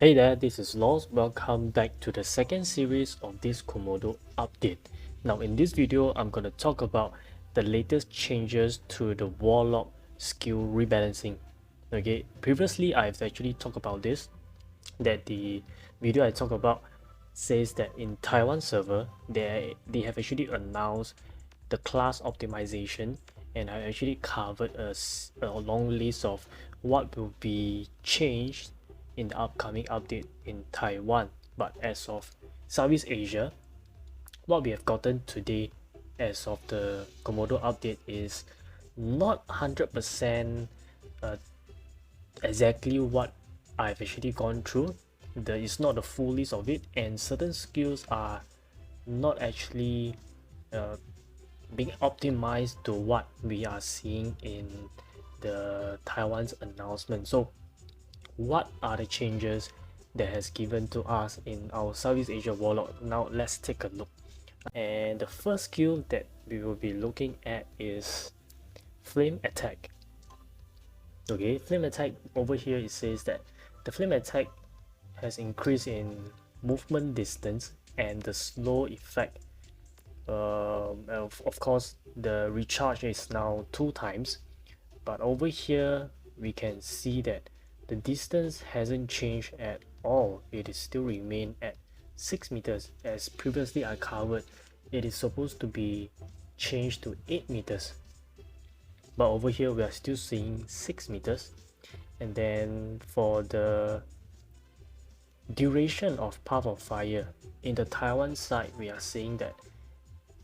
Hey there, this is Laws. Welcome back to the second series of this Comodo update. Now in this video, I'm going to talk about the latest changes to the Warlock skill rebalancing. Okay, previously I've actually talked about this, that the video I talked about says that in Taiwan server, they have actually announced the class optimization, and I actually covered a long list of what will be changed in the upcoming update in Taiwan. But as of Southeast Asia, what we have gotten today as of the Comodo update is not 100% uh, exactly what I've actually gone through. There is not the full list of it, and certain skills are not actually uh, being optimized to what we are seeing in the Taiwan's announcement. So what are the changes that has given to us in our Southeast Asia Warlock? Now let's take a look. And the first skill that we will be looking at is Flame Attack. Okay, Flame Attack over here, it says that the Flame Attack has increased in movement distance and the slow effect. Of course, the recharge is now 2 times, but over here we can see that the distance hasn't changed at all. It is still remain at 6 meters. As previously I covered, it is supposed to be changed to 8 meters, but over here we are still seeing 6 meters. And then for the duration of Path of Fire, in the Taiwan side we are seeing that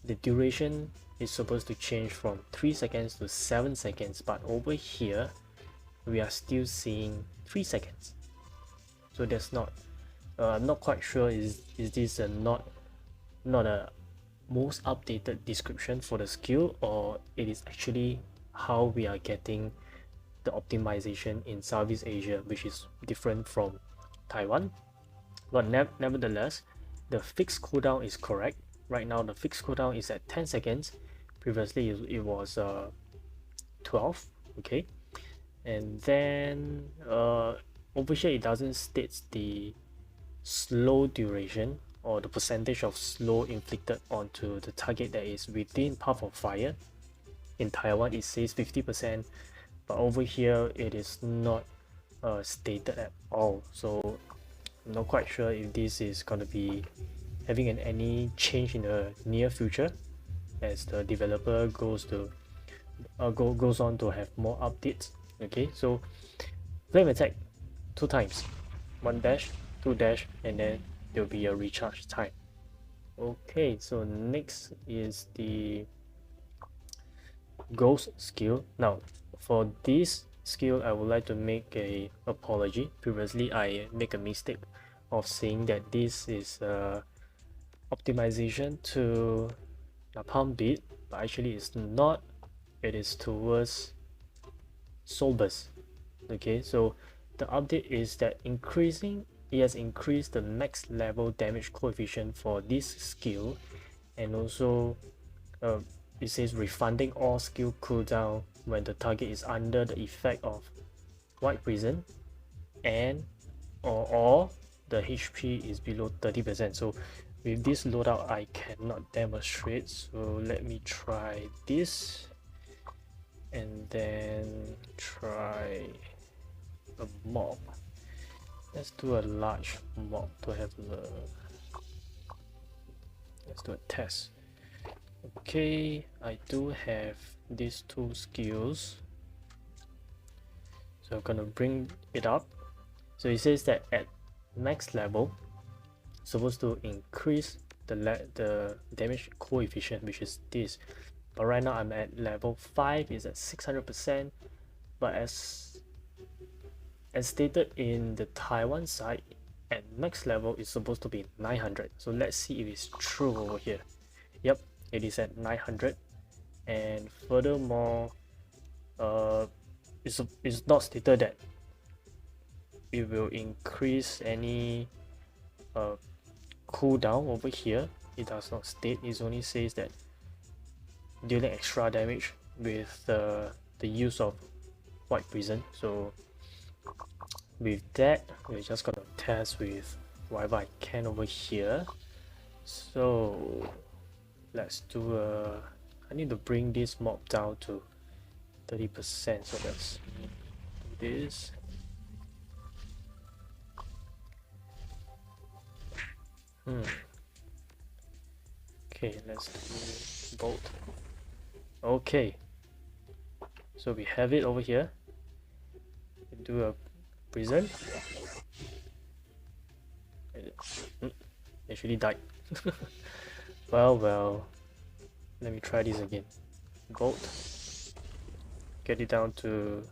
the duration is supposed to change from 3 seconds to 7 seconds, but over here we are still seeing 3 seconds. So that's not I'm not quite sure, is this not a most updated description for the skill, or it is actually how we are getting the optimization in Southeast Asia, which is different from Taiwan. But nevertheless, the fixed cooldown is correct. Right now the fixed cooldown is at 10 seconds. Previously it was 12. Okay, and then over here it doesn't state the slow duration or the percentage of slow inflicted onto the target that is within Path of Fire. In Taiwan it says 50%, but over here it is not stated at all. So I'm not quite sure if this is going to be having any change in the near future as the developer goes on to have more updates. Okay, so Flame Attack 2 times, 1 dash, 2 dash, and then there'll be a recharge time. Okay, so next is the Ghost skill. Now for this skill I would like to make a apology. Previously I make a mistake of saying that this is optimization to Napalm Beat, but actually it's not. It is towards Solbus. Okay, so the update is that it has increased the max level damage coefficient for this skill, and also it says refunding all skill cooldown when the target is under the effect of White Prison, and or the HP is below 30%. So with this loadout I cannot demonstrate, so let me try this and then try a mob. Let's do a large mob to have let's do a test. Okay, I do have these 2 skills, so I'm gonna bring it up. So it says that at max level supposed to increase the damage coefficient, which is this, but right now I'm at level 5, is at 600%, but as stated in the Taiwan side, at max level it's supposed to be 900. So let's see if it's true over here. Yep, it is at 900, and furthermore it's not stated that it will increase any cooldown over here. It does not state. It only says that dealing extra damage with the use of White Prison. So with that, we're just gonna test with whatever I can over here. So let's do a, I need to bring this mob down to 30%, so let's do this. Okay, let's do bolt. Okay, so we have it over here. Do a prison. Actually died. Well, let me try this again. Bolt. Get it down to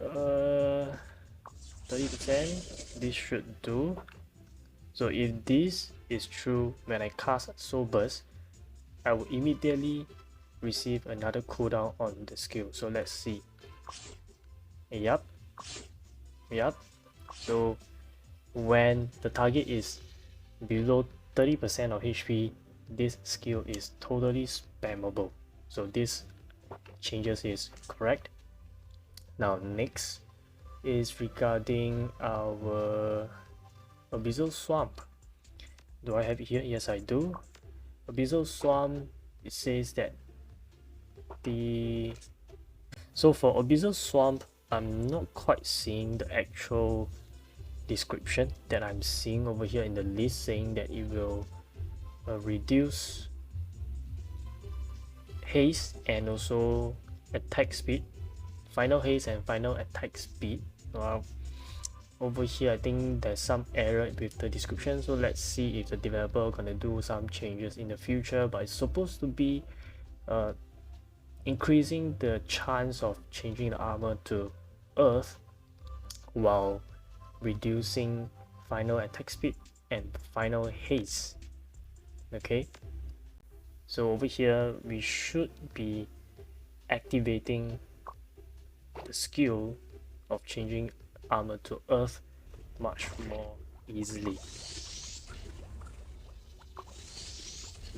30%. This should do. So if this is true, when I cast Soul Burst, I will immediately receive another cooldown on the skill. So let's see. Yup. So when the target is below 30% of HP, this skill is totally spammable. So this changes is correct. Now next is regarding our Abyssal Swamp. Do I have it here? Yes, I do. Abyssal Swamp, it says that so for Abyssal Swamp, I'm not quite seeing the actual description that I'm seeing over here in the list, saying that it will reduce haste and also attack speed, final haste and final attack speed. Over here I think there's some error with the description, so let's see if the developer gonna do some changes in the future. But it's supposed to be increasing the chance of changing the armor to earth while reducing final attack speed and final haste. Okay, so over here we should be activating the skill of changing armor to earth much more easily. So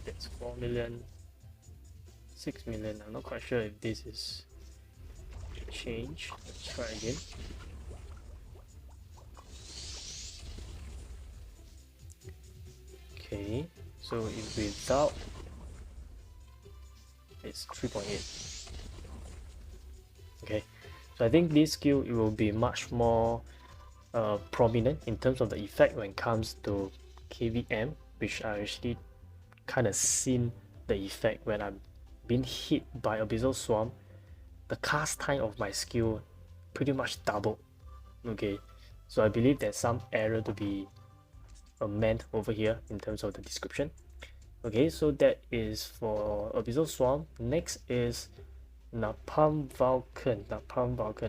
that's 4 million, 6 million. I'm not quite sure if this is change. Let's try again. Okay, so if without, it's 3.8. Okay, so I think this skill, it will be much more prominent in terms of the effect when it comes to KVM, which I actually kind of seen the effect when I'm being hit by Abyssal Swamp. The cast time of my skill pretty much doubled. Okay, so I believe there's some error to be amended over here in terms of the description. Okay, so that is for Abyssal Swamp. Next is Napalm Vulcan.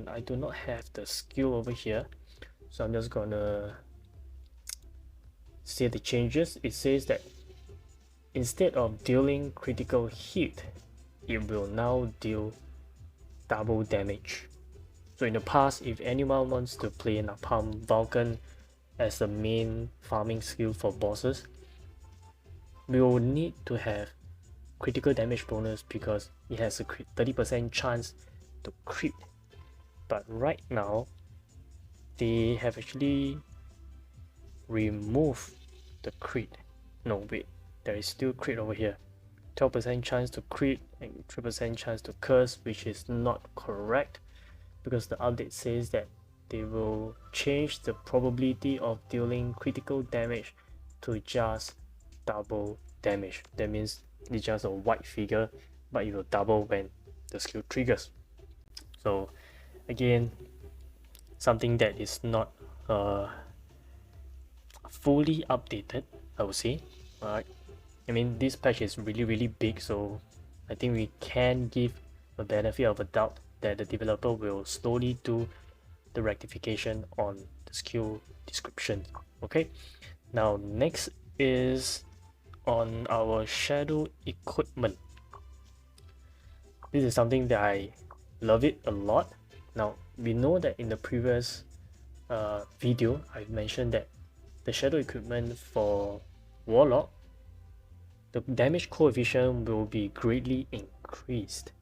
I do not have the skill over here, so I'm just gonna say the changes. It says that instead of dealing critical hit, it will now deal double damage. So in the past, if anyone wants to play Napalm Vulcan as the main farming skill for bosses, we will need to have critical damage bonus because it has a 30% chance to crit. But right now, they have actually removed the crit. No, wait, there is still crit over here. 12% chance to crit and 3% chance to curse, which is not correct because the update says that they will change the probability of dealing critical damage to just double damage. That means it's just a white figure, but it will double when the skill triggers. So again, something that is not fully updated, I would say. Alright, I mean, this patch is really big, so I think we can give a benefit of a doubt that the developer will slowly do the rectification on the skill description. Okay, now next is on our shadow equipment. This is something that I love it a lot. Now we know that in the previous video I mentioned that the shadow equipment for Warlock, the damage coefficient will be greatly increased.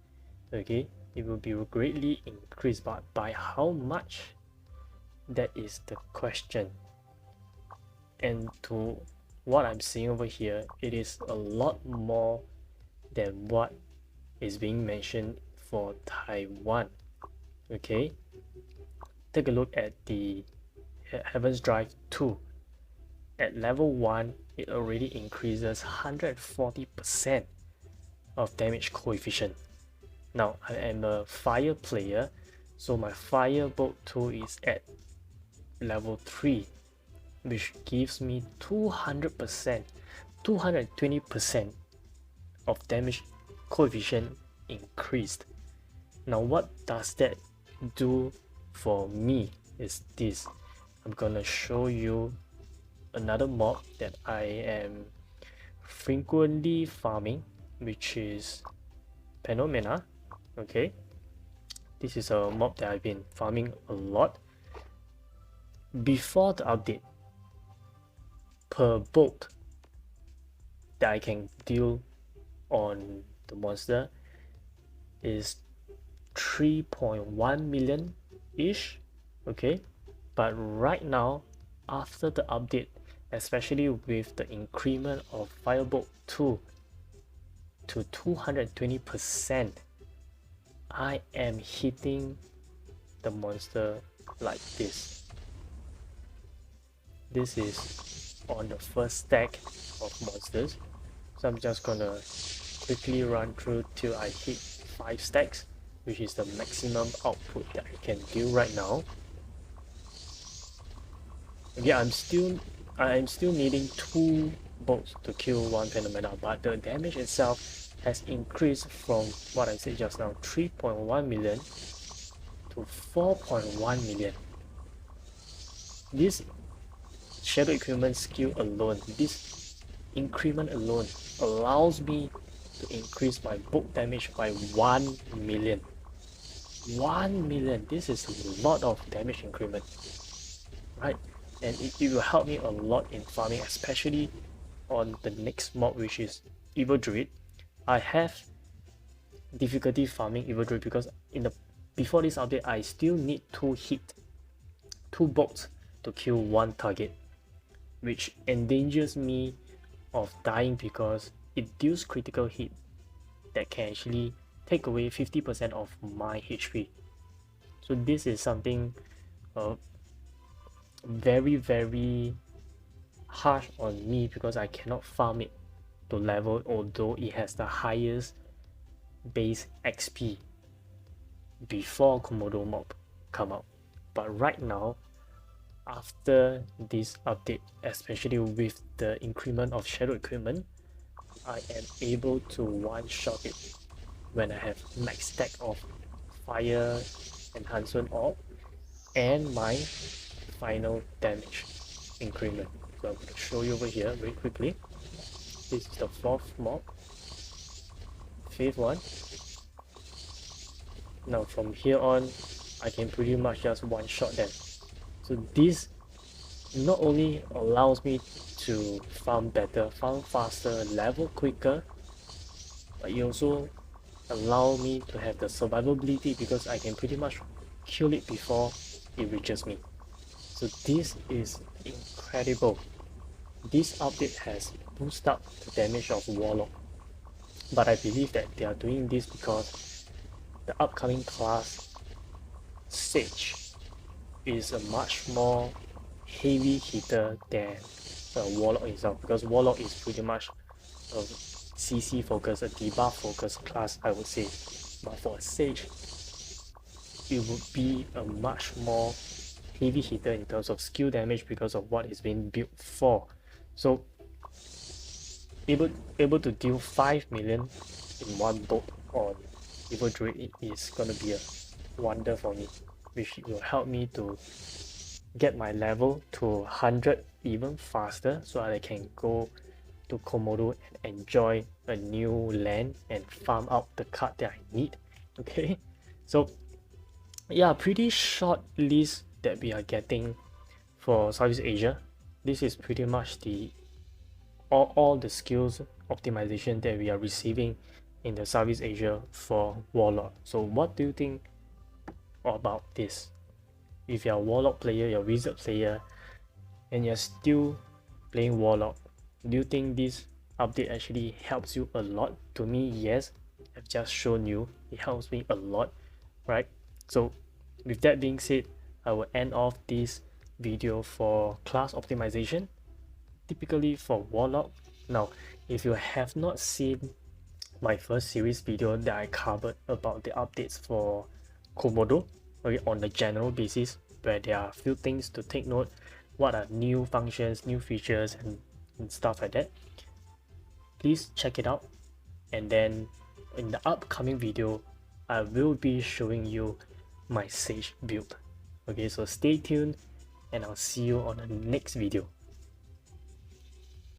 Okay, it will be greatly increased, but by how much That is the question. And to what I'm seeing over here, it is a lot more than what is being mentioned for Taiwan. Okay, take a look at the Heaven's Drive 2. At level 1, it already increases 140% of damage coefficient. Now, I am a fire player, so my firebolt 2 is at level 3, which gives me 200%, 220% of damage coefficient increased. Now, what does that do for me is this. I'm gonna show you another mob that I am frequently farming, which is Phenomena. Okay, this is a mob that I've been farming a lot. Before the update, per bolt that I can deal on the monster is 3.1 million ish. Okay, but right now, after the update, especially with the increment of Firebolt 2 to 220%, I am hitting the monster like this. This is on the first stack of monsters, so I'm just gonna quickly run through till I hit 5 stacks, which is the maximum output that I can do right now. Yeah, I'm still needing 2 bolts to kill 1 Phenomena, but the damage itself has increased from what I said just now, 3.1 million to 4.1 million. This Shadow Equipment skill alone, this increment alone, allows me to increase my bolt damage by 1 million. 1 million, this is a lot of damage increment, right? And it will help me a lot in farming, especially on the next mob, which is Evil Druid. I have difficulty farming Evil Druid because before this update, I still need 2 bolts to kill 1 target, which endangers me of dying because it deals critical hit that can actually take away 50% of my HP. So this is something very harsh on me because I cannot farm it to level, although it has the highest base XP before Comodo mob come out. But right now, after this update, especially with the increment of Shadow Equipment, I am able to one-shot it when I have max stack of Fire Enhancement Orb and my final damage increment. So I'm going to show you over here very quickly. This is the 4th mob, 5th one. Now from here on, I can pretty much just one-shot them. So this not only allows me to farm better, farm faster, level quicker, but it also allows me to have the survivability because I can pretty much kill it before it reaches me. So this is incredible. This update has boosted up the damage of Warlock, but I believe that they are doing this because the upcoming class Sage is a much more heavy hitter than Warlock itself, because Warlock is pretty much a CC focus, a debuff focused class, I would say. But for a Sage, it would be a much more heavy hitter in terms of skill damage because of what it's been built for. So able to deal 5 million in 1 bolt on Evil Druid is gonna be a wonder for me, which will help me to get my level to 100 even faster so I can go to Comodo and enjoy a new land and farm out the card that I need. Okay, so yeah, pretty short list that we are getting for Southeast Asia. This is pretty much the all the skills optimization that we are receiving in the Southeast Asia for Warlock. So what do you think about this? if you're a Warlock player, you're a Wizard player, and you're still playing Warlock, do you think this update actually helps you a lot? To me, yes. I've just shown you it helps me a lot, right? So with that being said, I will end off this video for class optimization, typically for Warlock. Now, if you have not seen my first series video that I covered about the updates for Comodo, okay, on the general basis, where there are a few things to take note, what are new functions, new features, and stuff like that, please check it out. And then in the upcoming video, I will be showing you my Sage build. Okay, so stay tuned and I'll see you on the next video.